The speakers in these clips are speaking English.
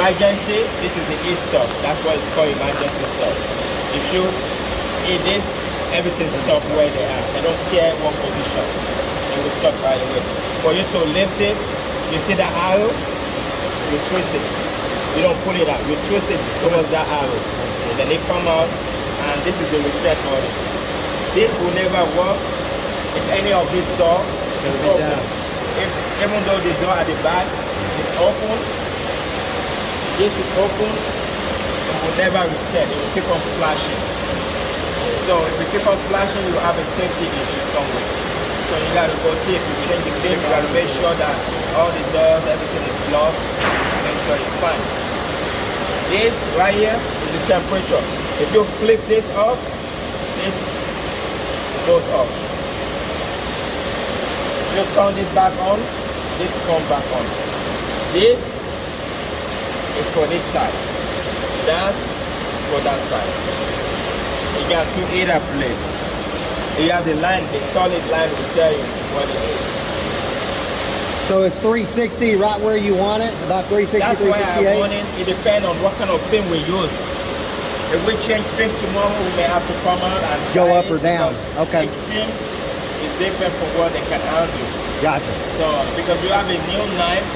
Emergency, this is the E stop. That's why it's called emergency stop. If you hit this, everything stop where they are. They don't care what position. It will stop right away. For you to lift it, you see the arrow, you twist it. You don't pull it out. You twist it towards that arrow. And then they come out, and this is the reset button. This will never work if any of this door is open. Even though the door at the back is open, this is open, it will never reset. It will keep on flashing. So if you keep on flashing, you have a safety issue somewhere. So you gotta go see if you change the film, you gotta make sure that all the doors, everything is blocked, make sure it's fine. This right here is the temperature. If you flip this off, this goes off. If you turn this back on, this comes back on. This is for this side. That is for that side. You got two heater plates. You have the line, the solid line will tell you what it is. So it's 360 right where you want it, about 360, That's why I 368? want it. It depends on what kind of film we use. If we change film tomorrow, we may have to come out and Go try up it, or down. because Okay. Each film is different from what they can handle. Gotcha. So because you have a new knife,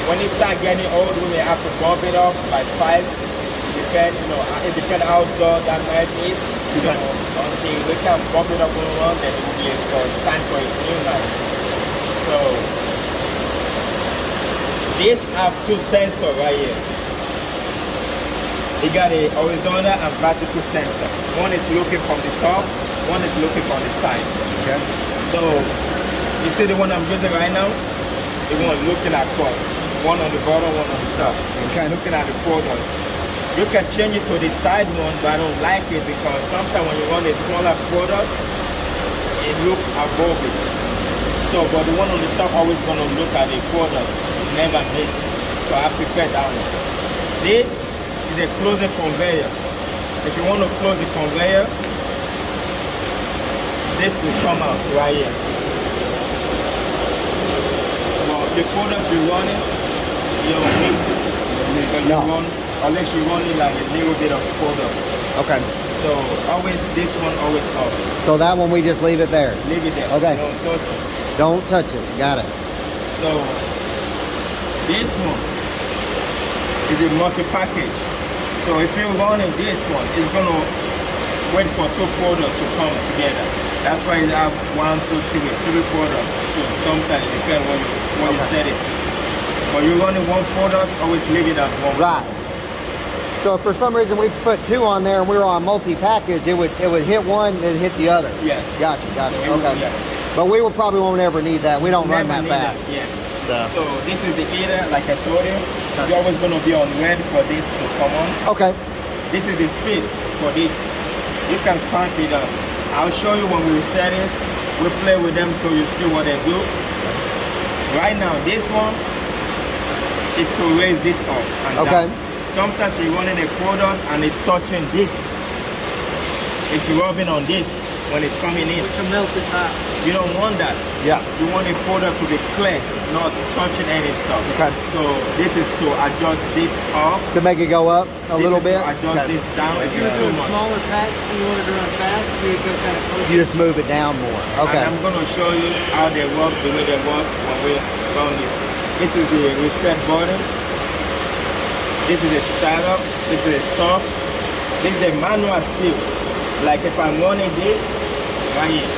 when it start getting old, we may have to bump it up by 5. It depends how dull that knife is. So until we can bump it up and run, then it will be time for a new knife. So this have two sensors right here. You got a horizontal and vertical sensor. One is looking from the top, one is looking from the side. Okay. So you see the one I'm using right now? The one looking across. One on the bottom, one on the top. Okay. Looking at the product. You can change it to the side one, but I don't like it because sometimes when you run a smaller product, it looks above it. So, but the one on the top always gonna look at the product, never miss. So I prefer that one. This is a closing conveyor. If you want to close the conveyor, this will come out right here. But the product you're running, you don't need to. Because you run, unless you run it like a little bit of product. Okay. So always this one always off. So that one we just leave it there. Leave it there. Okay. Don't touch it. Don't touch it. Got it. So this one is a multi-package. So if you're running this one, it's gonna wait for two products to come together. That's why you have 1, 2, 3 products. So sometimes it depends when you set it. But you're running one product, always leave it at one. Right. So if for some reason we put 2 on there and we were on multi-package, it would hit one and hit the other. Yes. Gotcha. So Okay. yeah. But we will probably won't ever need that. We don't run that fast. Yeah. So. So this is the heater, like I told you. It's always gonna be on red for this to come on. Okay. This is the speed for this. You can crank it up. I'll show you when we reset it. We play with them so you see what they do. Right now, this one is to raise this up and Okay. down. Sometimes you're running a product and it's touching this. It's rubbing on this when it's coming in. To melt the top. You don't want that. Yeah. You want a product to be clear, not touching any stuff. Okay. So this is to adjust this up. To make it go up a This little is bit. To adjust this down if If you it's were too doing much. smaller packs and you wanted to run fast, you would go kind of close. You just move it down more. Okay. And I'm gonna show you how they work, the way they work when we run this. This is the reset button. This is the startup. This is the stop. This is the manual seal. Like if I'm running this right here.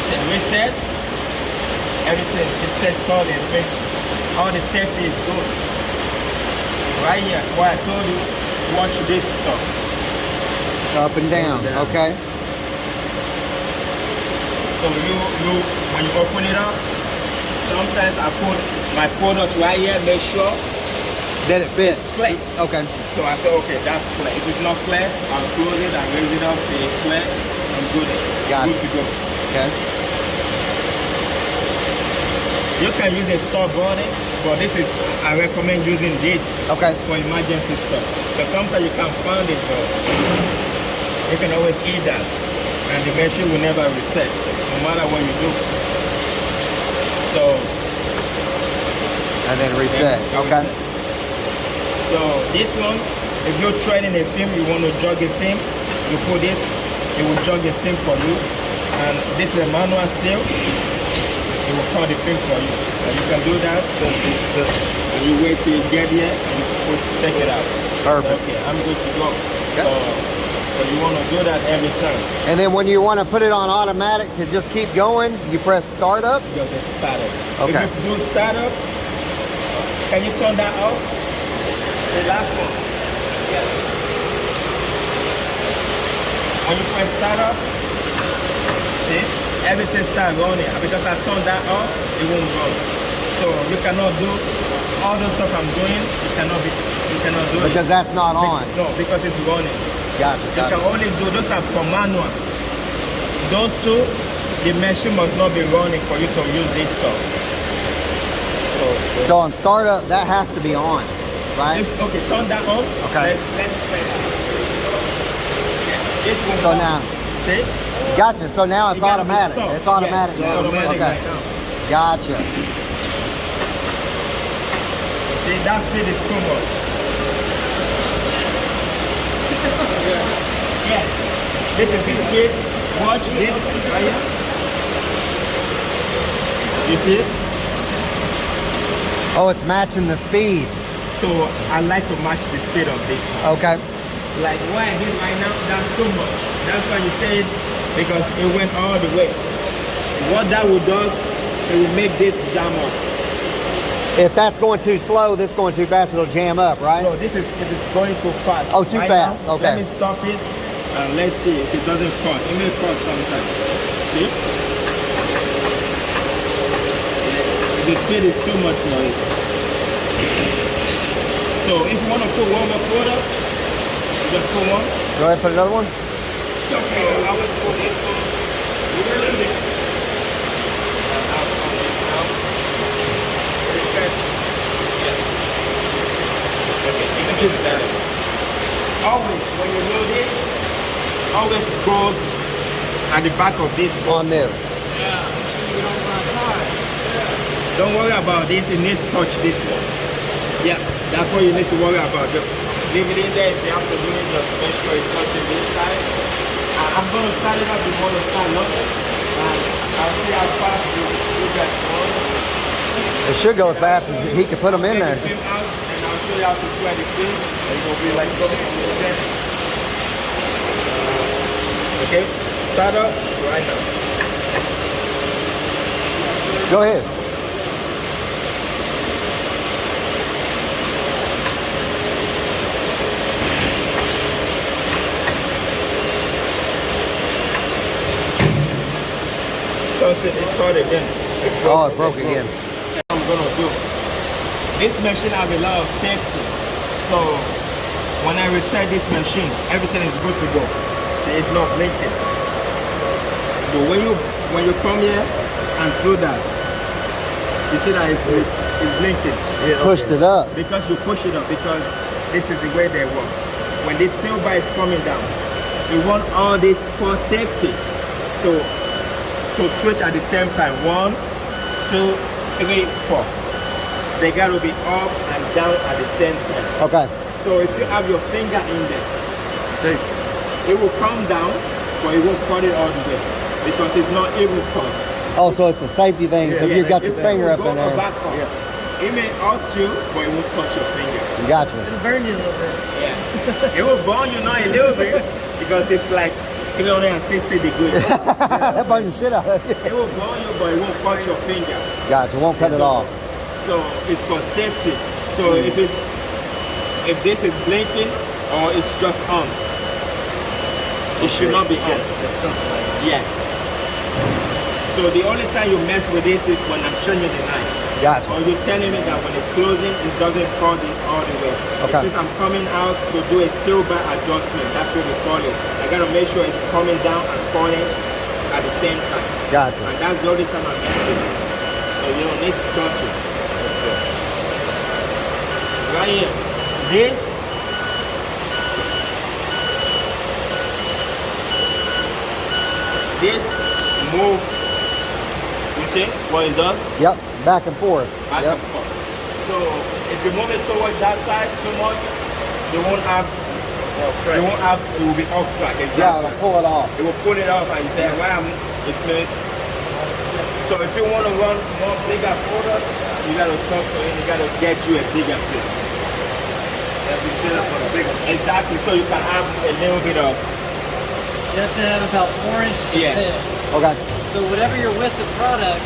It's a reset. Everything is set solid. All the safety is good. Right here, what I told you, watch this stuff. Up and down. Okay. So when you open it up, sometimes I put my product right here, make sure Then it fits. it's clear. Okay. So I say, okay, that's clear. If it's not clear, I'll close it and raise it up till it's clear and good. Gotcha. Good to go. Okay. You can use a stop button, but I recommend using this Okay. for emergency stuff. Because sometimes you can't find it, but you can always eat that. And the machine will never reset, no matter what you do. So, And then reset. yeah, Okay. reset. So this one, if you're threading a film, you want to jog a film, you put this, it will jog a film for you. And this is a manual seal, it will cut the film for you. And you can do that, and you wait till you get here, and you take it out. Perfect. Okay, I'm good to go. So you want to do that every time. And then when you want to put it on automatic to just keep going, you press start up. You get started. Okay. If you do startup, can you turn that off? The last one. Yeah. When you press startup, see, everything starts running. Because I turned that off, it won't run. So you cannot do all the stuff I'm doing. You cannot do it. Because that's not on. No, because it's running. Gotcha. You can only do those are for manual. Those two, the machine must not be running for you to use this stuff. So on startup, that has to be on, right? Okay, turn that on. Okay. Let's try that. Yeah, this one. So now, see? gotcha. So now it's It gotta be automatic. stopped. It's automatic Yeah, now. it's automatic Okay. right now. Gotcha. See, that speed is too much. Yeah. This is the speed. Watch this right here. You see it? Oh, it's matching the speed. So I like to match the speed of this one. Okay. Like what I did right now, that's too much. That's why you say it, because it went all the way. What that will do, it will make this jam up. If that's going too slow, this going too fast, it'll jam up, right? No, this is if it's going too fast. Oh, too right fast. Now, Okay. Let me stop it and let's see if it doesn't cut. It may cut sometime. See? The speed is too much for it. So if you want to put one more quarter, just put one. Go ahead, put another one. Okay, I will put this one. Always, when you do this, always goes at the back of this On this. Yeah, make sure you don't run outside. Don't worry about this, it needs to touch this one. Yeah, that's what you need to worry about. Just leave it in there. If you have to do it, just make sure it's touching this side. And I'm going to start it up before you start loading. And I'll see how fast you guys go. It should go as fast as he can put them in there. Take the film out and I'll show you how to try the film. And it will be like okay. Okay, start up right now. Go ahead. Something it cut again. Oh, it broke again. I'm gonna do. This machine have a lot of safety. So when I reset this machine, everything is good to go. See, it's not blinking. But when you come here and do that, you see that it's blinking. Pushed it up. Because you push it up, because this is the way they work. When this silver is coming down, you want all this for safety. So to switch at the same time, 1, 2, 3, 4. They gotta be up and down at the same time. Okay. So if you have your finger in there, see, it will come down, but it won't cut it all the way because it's not even cut. Oh, so it's a safety thing. So if you got your finger up in there. Back up. It may hurt you, but it won't cut your finger. Gotcha. It'll burn you a little bit. Yeah. It will burn you not a little bit because it's like 360 degrees. That burns the shit out of you. It will burn you, but it won't cut your finger. Gotcha. Won't cut it off. So it's for safety. So if this is blinking or it's just on, it should not be on. Yeah. So the only time you mess with this is when I'm changing the knife. Gotcha. Or you're telling me that when it's closing, it doesn't cut it all the way. Okay. Because I'm coming out to do a silver adjustment. That's what we call it. I gotta make sure it's coming down and cutting at the same time. Gotcha. And that's the only time I mess with it. So you don't need to touch it. Right here. This move. You see what it does? Yep. Back and forth. Back Yep. and forth. So it's you move it towards that side too much, you won't have, it will be off track. Exactly. Yeah, it'll pull it off. It will pull it off and you say, well, it means. So if you want to run more bigger product, you got to talk to him, you got to get you a bigger fish. Exactly, so you can have a little bit of. You have to have about 4 inches of Yeah. tail. Okay. So whatever your width of product,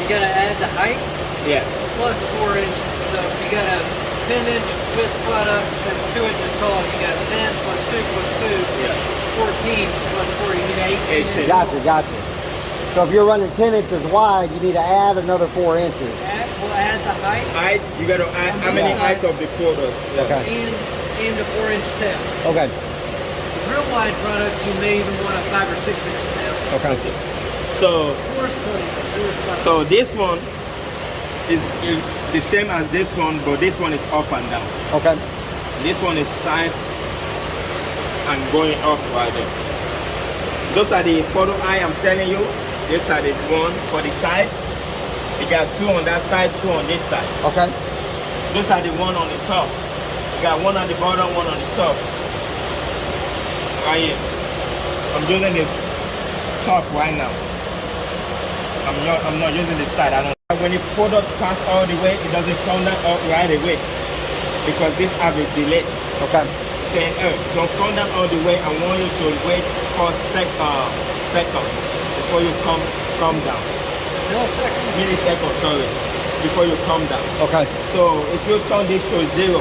you gotta add the height Yeah. plus 4 inches. So you got a 10-inch width product that's 2 inches tall. You got 10 plus 2 plus 2, Yeah. 14 plus 4. You need 18. 18. Gotcha. So if you're running 10 inches wide, you need to add another 4 inches. We'll add the height Height, you got to add how many height of the product. Yeah. Okay. and a 4-inch tail. Okay. Real wide products, you may even want a 5 or 6 inch tail. Okay. So, Force plate. so this one is the same as this one, but this one is up and down. Okay. This one is side and going up right there. Those are the photo eye I'm telling you. These are the one for the side. You got 2 on that side, 2 on this side. Okay. Those are the one on the top. You got 1 on the bottom, 1 on the top. Right here. I'm using the top right now. I'm not using the side. I don't. When the product pass all the way, it doesn't come down all right away because this have a delay. Okay. Saying, don't come down all the way. I want you to wait for seconds before you come down. Milliseconds, sorry, before you come down. Okay. So if you turn this to 0,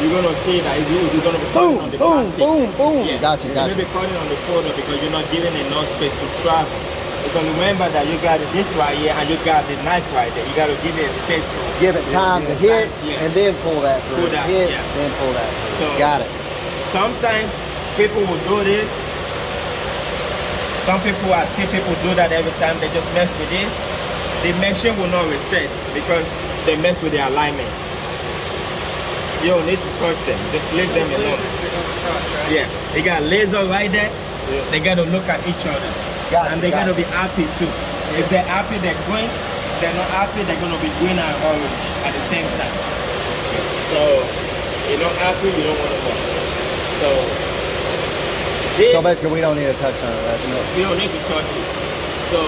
you're gonna see that you're gonna be cutting on the plastic. Boom. Yeah. Gotcha. You're gonna be cutting on the product because you're not giving enough space to travel. Because remember that you got this right here and you got the knife right there. You gotta give it space to Give it time to hit yeah. and then pull that through. Pull that, hit, yeah. then pull that through. So- Got it. Sometimes people will do this. Some people, I see people do that every time. They just mess with this. The machine will not reset because they mess with the alignment. You don't need to touch them. Just leave them alone. Yeah, they got laser right there. They got to look at each other. Gotcha, And they got to gotcha. be happy too. If they're happy, they're green. If they're not happy, they're going to be green and orange at the same time. So, you're not happy, you don't want to work. So, this, So basically, we don't need to touch none of that. you don't need to touch it. So,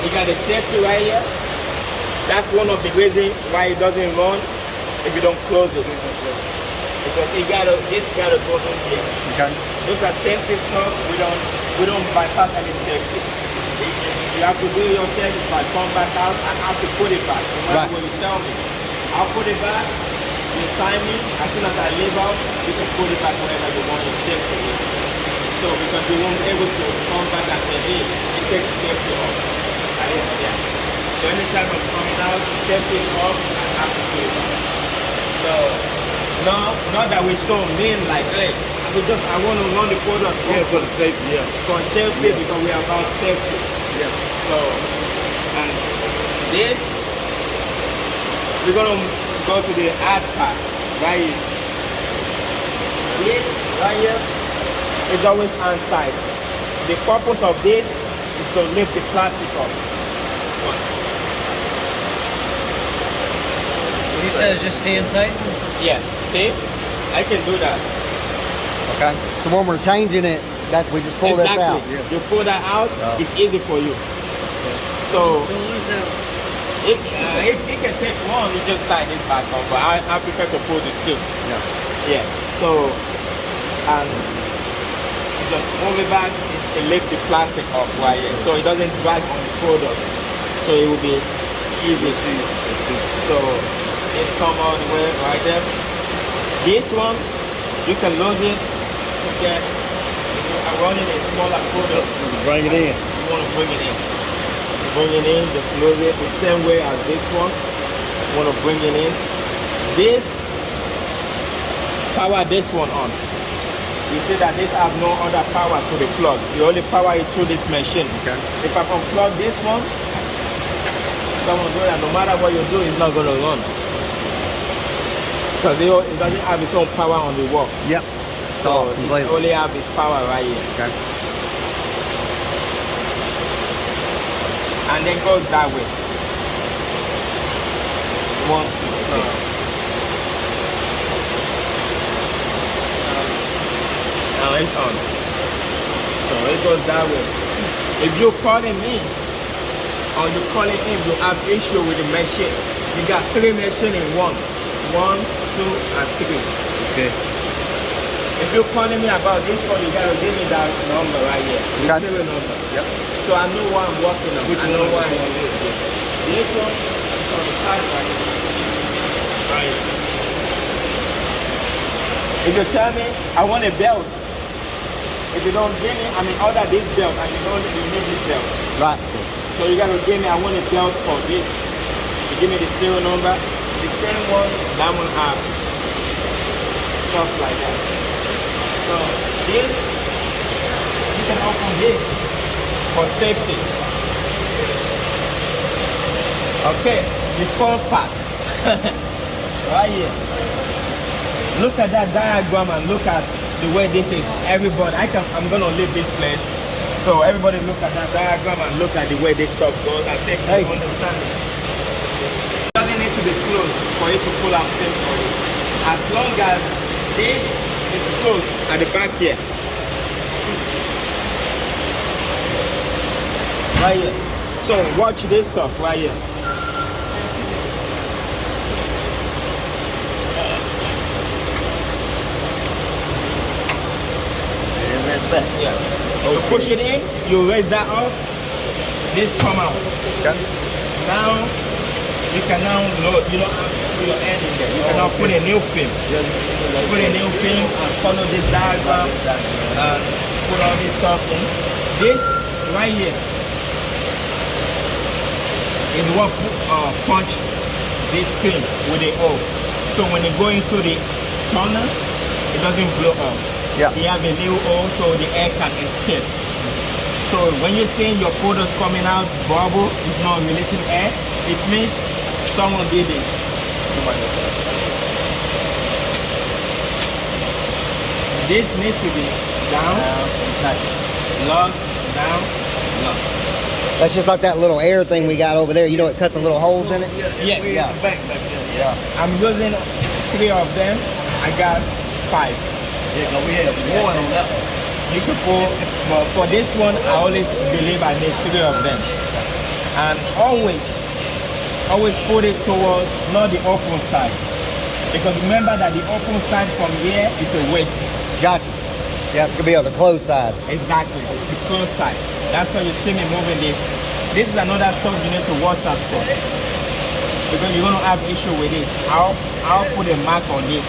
you got the safety right here. That's one of the reasons why it doesn't run if you don't close it. Because this gotta go in here. Okay. Those are safety stuff. We don't bypass any safety. You have to do it yourself. If I come back out, I have to put it back. No matter Right. what you tell me. I'll put it back. You sign me. As soon as I leave out, you can put it back wherever you want your safety is. So because you won't be able to come back and say, hey, you take the safety off. Yeah. So anytime I'm coming out, safety is off, I have to put it back. So not that we're so mean like, hey, I want to run the product. Yeah, for the safety, yeah. For safety, because we are about safety. Yeah. So, and this, we're going to go to the hard part, right here. This, right here, is always hand tight. The purpose of this is to lift the plastic up. You said just hand tight? Yeah, see? I can do that. Okay. So when we're changing it, we just pull this out. You pull that out, Oh. it's easy for you. So, Don't lose that. it can take one, you just tie this back on, but I prefer to pull the two. Yeah. Yeah. So, and you just move it back, it lift the plastic off right here, so it doesn't drag on the product. So it will be easy. So, it come all the way right there. This one, you can load it to get, if you are running a smaller product, Bring it in. you want to bring it in. Bring it in, just load it the same way as this one. You want to bring it in. This, power this one on. You see that this have no other power to the plug. You only power it through this machine. Okay. If I unplug this one, it's not gonna do that. No matter what you do, it's not gonna run. Because it doesn't have its own power on the wall. Yep. So it completely. only have its power right here. Okay. And then goes that way. 1, 2, 3. it's on. So it goes that way. If you're calling me or you're calling in, you have issue with the machine. You got 3 machines in one. 1, 2, and 3. Okay. If you're calling me about this one, you gotta give me that number right here. The Okay. serial number. Yep. So I know what I'm working on. I know what I'm doing. This one is on the side right here. Right here. If you tell me I want a belt, if you don't give me, order this belt and you need this belt. Right. So you gotta give me, I want a belt for this. You give me the serial number, the same one, that one have stuff like that. So this, you can open this for safety. Okay, the front part. Right here. Look at that diagram and look at the way this is. Everybody, I'm gonna leave this place. So everybody look at that diagram and look at the way this stuff goes and say, Hey. you understand it. It doesn't need to be closed for you to pull out film for you. As long as this is closed at the back here. Right here. So watch this stuff right here. And that's back. Yeah. You push it in, you raise that up, this come out. Okay. Now you can now load, you don't have to put your hand in there. You can now put a new film. Put a new film and follow this diagram and put all this stuff in. This right here is what punch this film with the O. So when you go into the tunnel, it doesn't blow up. Yeah. You have a little hole so the air can escape. So when you're seeing your product coming out, bubble, it's not releasing air, it means someone did it. This needs to be down, lock, down, lock. That's just like that little air thing we got over there. You know, it cuts some little holes in it. Yes. We got the back there. Yeah. I'm using 3 of them. I got 5. Yeah, 'cause we have one on that one. You could pull, but for this one, I always believe I need 3 of them. And always put it towards not the open side. Because remember that the open side from here is a waste. Gotcha. Yeah, it's gonna be on the closed side. Exactly, it's a close side. That's why you see me moving this. This is another stuff you need to watch out for. Because you're gonna have issue with it. I'll put a mark on this.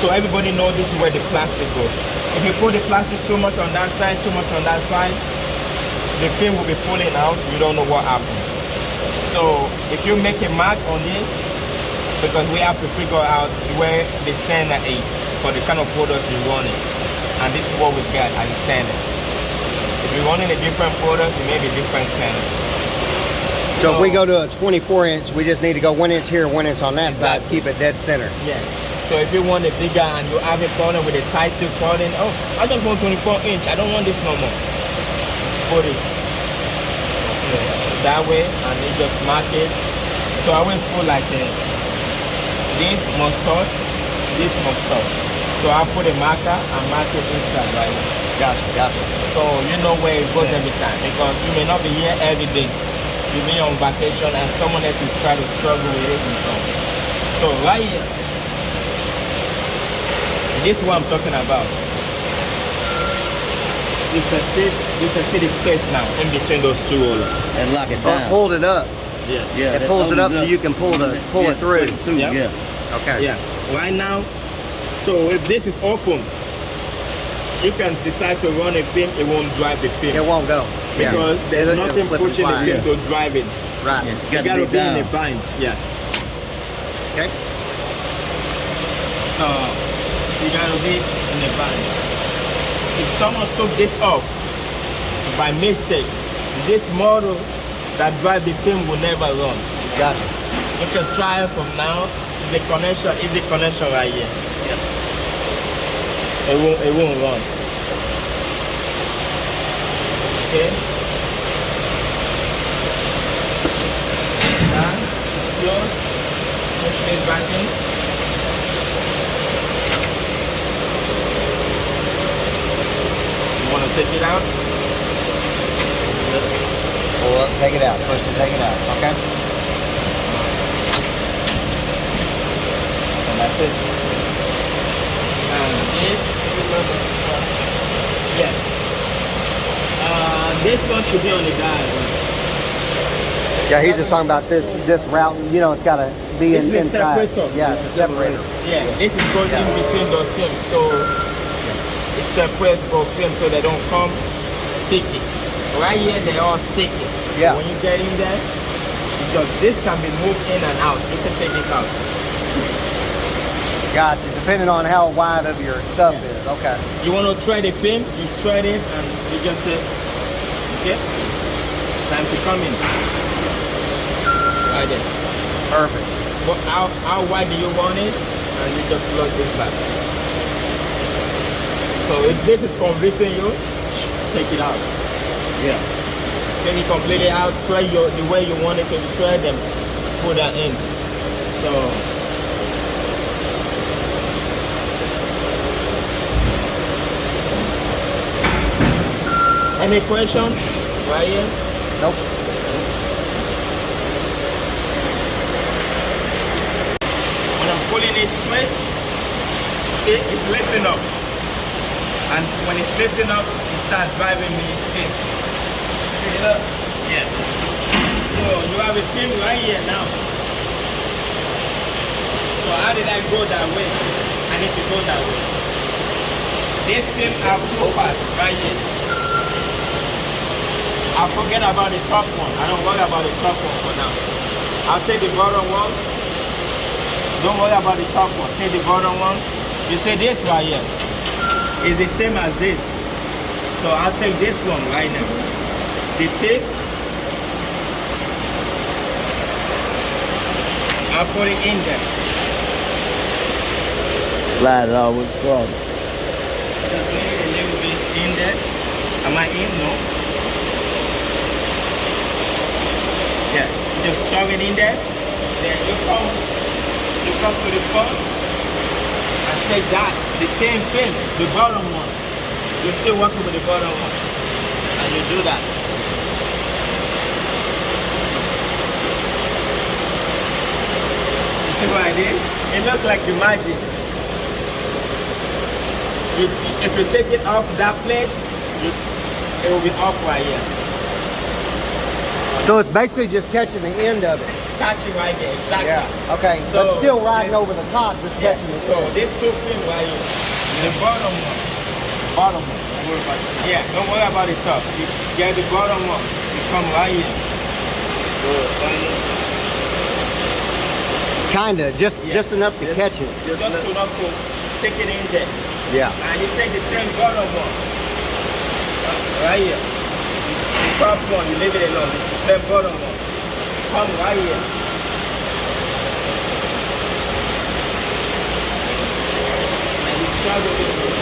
So everybody knows this is where the plastic goes. If you put the plastic too much on that side, too much on that side, the film will be pulling out, you don't know what happened. So if you make a mark on this, because we have to figure out where the center is for the kind of product you're running. And this is what we got at the center. If you're running a different product, it may be different center. So if we go to a 24 inch, we just need to go 1 inch here, 1 inch on that side, Exactly. keep it dead center. Yeah. So if you want it bigger and you have a problem with the size still calling, oh, I just want 24 inch. I don't want this no more. Just put it that way and you just mark it. So I will put like this must touch, this must touch. So I put a marker and mark it inside right here. Gotcha. So you know where it goes every time because you may not be here every day. You may be on vacation and someone else is trying to struggle with it and so. So right here, this is what I'm talking about. You can see the space now in between those two rollers. And lock it Oh, down. hold it up. Yes. Yeah, It that pulls it up opens so you can pull it through. Yep. Yeah. Okay. Yeah. Right now, so if this is open, you can decide to run a film, it won't drive the film. It won't go. Because there's It'll nothing slip and pushing the slide. film to drive it. Right. Yeah, it's You got gotta to be be in a down. bind. Yeah. Okay. So you gotta be in a bind. If someone took this off by mistake, this model that drive the film will never run. Gotcha. You can try from now. The connection is the connection right here. It won't run. Okay. Now close. Push this back in. take it out. Pull up, take it out. Push and take it out. Okay. And that's it. And this, yes. This one should be on the diagram. Yeah, he's just talking about this route. You know, it's got to be This is a inside. separator. Yeah, it's a separator. Yeah, this is going in between those films, so it separates both films so they don't come sticky. Right here, they all sticky. Yeah. When you get in there, because this can be moved in and out. You can take this out. Gotcha. Depending on how wide of your stuff is. Okay. You want to try the film, you try it, and you just say, okay, time to come in. Right there. Perfect. But how wide do you want it? And you just plug this back. So if this is convincing you, take it out. Yeah. Take it completely out, try the way you want it to be tried, and put that in. So any questions? Right here? Nope. When I'm pulling it straight, see, it's lifting up. And when it's lifting up, it starts driving me in. Yeah. So you have a film right here now. So how did I go that way? I need to go that way. This film has two parts right here. I'll forget about the top one. I don't worry about the top one for now. I'll take the bottom one. Don't worry about the top one. Take the bottom one. You see this right here is the same as this. So I'll take this one right now. The tip, I'll put it in there. Slide it all with the throttle. Just leave it a little bit in there. Am I in? No. Yeah, just shove it in there. Then you come to the front and take that, the same thing, the bottom one. You're still working with the bottom one. And you do that. You see what I did? It looked like the magic. If you take it off that place, it will be off right here. So it's basically just catching the end of it. Catching right there, exactly. Yeah. Okay. So- but still riding over the top, just Yeah. catching it. So this two things right here, the bottom one, Bottom one. yeah, don't worry about the top. You get the bottom one, you come right here. Kinda, just enough to catch it. Just enough to stick it in there. Yeah. And you take the same bottom one, right here. The top one, you leave it alone. The same bottom one, come right here. And you travel with this.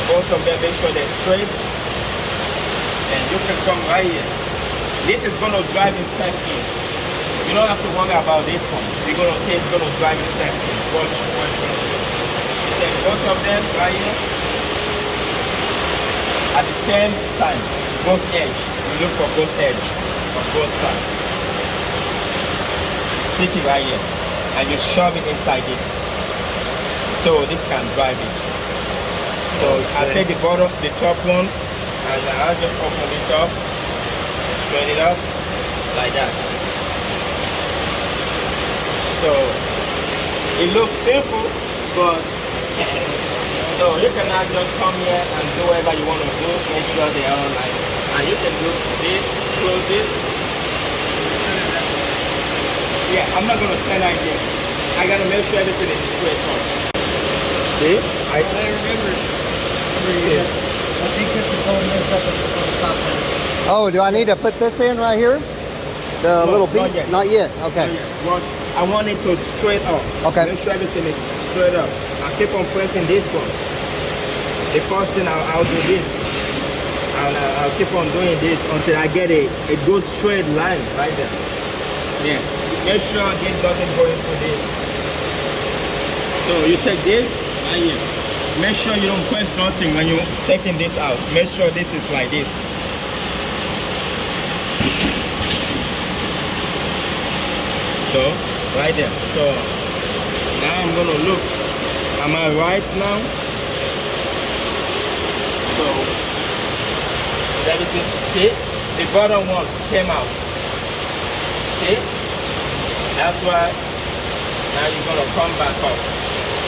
Both of them, make sure they're straight, and you can come right here. This is going to drive itself in. You don't have to worry about this one. We're going to say it's going to drive itself in. Watch. You take both of them right here at the same time, both edge. You look for both edge on both sides. Stick it right here, and you shove it inside this, so this can drive it. So I'll take the bottom, the top one, and I'll just open this up, straighten it up, like that. So it looks simple, but so you cannot just come here and do whatever you want to do, make sure they are all like, and you can do this, close this. Yeah, I'm not gonna send like this. I gotta make sure everything is straight on. See? I remember. I think this is holding this up on the top now. Oh, do I need to put this in right here? The No, little not bead? yet. Not yet. Okay. What I want it to straight up. Okay. Make sure everything is straight up. I keep on pressing this one. The first thing I'll do this. I'll keep on doing this until I get a good straight line right there. Yeah. Make sure this doesn't go into this. So you take this right here. Make sure you don't press nothing when you're taking this out. Make sure this is like this. So, right there. So, now I'm gonna look. Am I right now? So, everything. See? The bottom one came out. See? That's why now you're gonna come back up.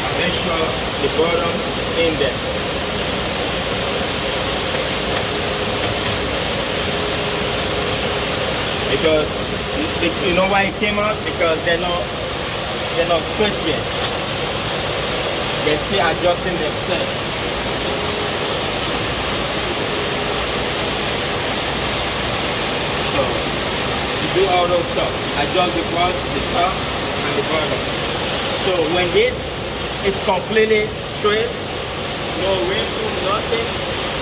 And make sure the bottom is in there. Because you know why it came out? Because they're not straight yet. They're still adjusting themselves. So you do all those stuff. Adjust the front, the top, and the bottom. So when this is completely straight, no wrinkles, nothing,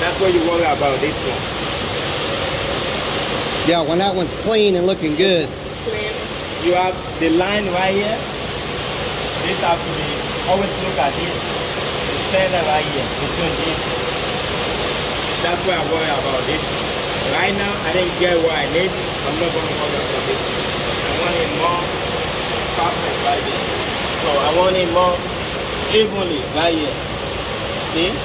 that's what you worry about this one. Yeah, when that one's clean and looking good. Clean. You have the line right here. This has to be, always look at this. The center right here, between this. That's why I worry about this. Right now, I didn't get what I need. I'm not going to worry about this. I want it more perfect right here. So I want it more evenly right here. See?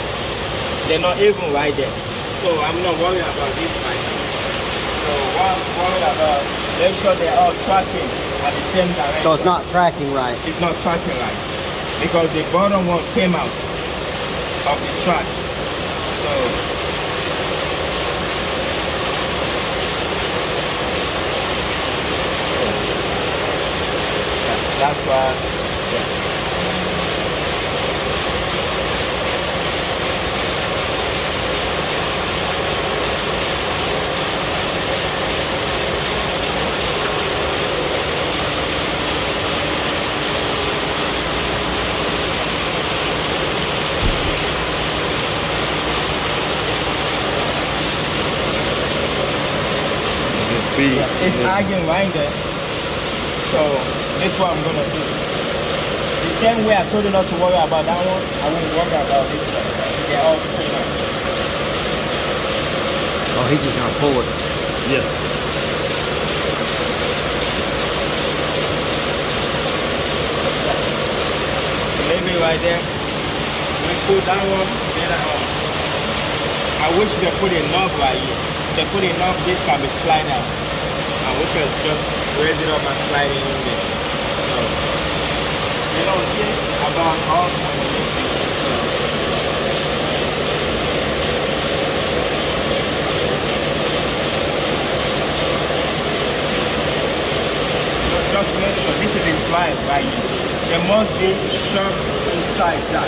They're not even right there. So I'm not worried about this right now. So what I'm worried about, make sure they're all tracking at the same direction. So it's not tracking right. It's not tracking right. Because the bottom one came out of the track. So that's why. It's arguing right there. So this is what I'm gonna do. The same way I told you not to worry about that one, I won't worry about this one. They're all straight up. Oh, he's just gonna pull it. Yeah. So maybe right there, we put that one, then I wish they put a knob right here. They put a knob, this can be slide out. And we can just raise it up and slide it in there. So, you don't think about all kinds of things. Just make sure this is a drive right here. There must be sharp inside that.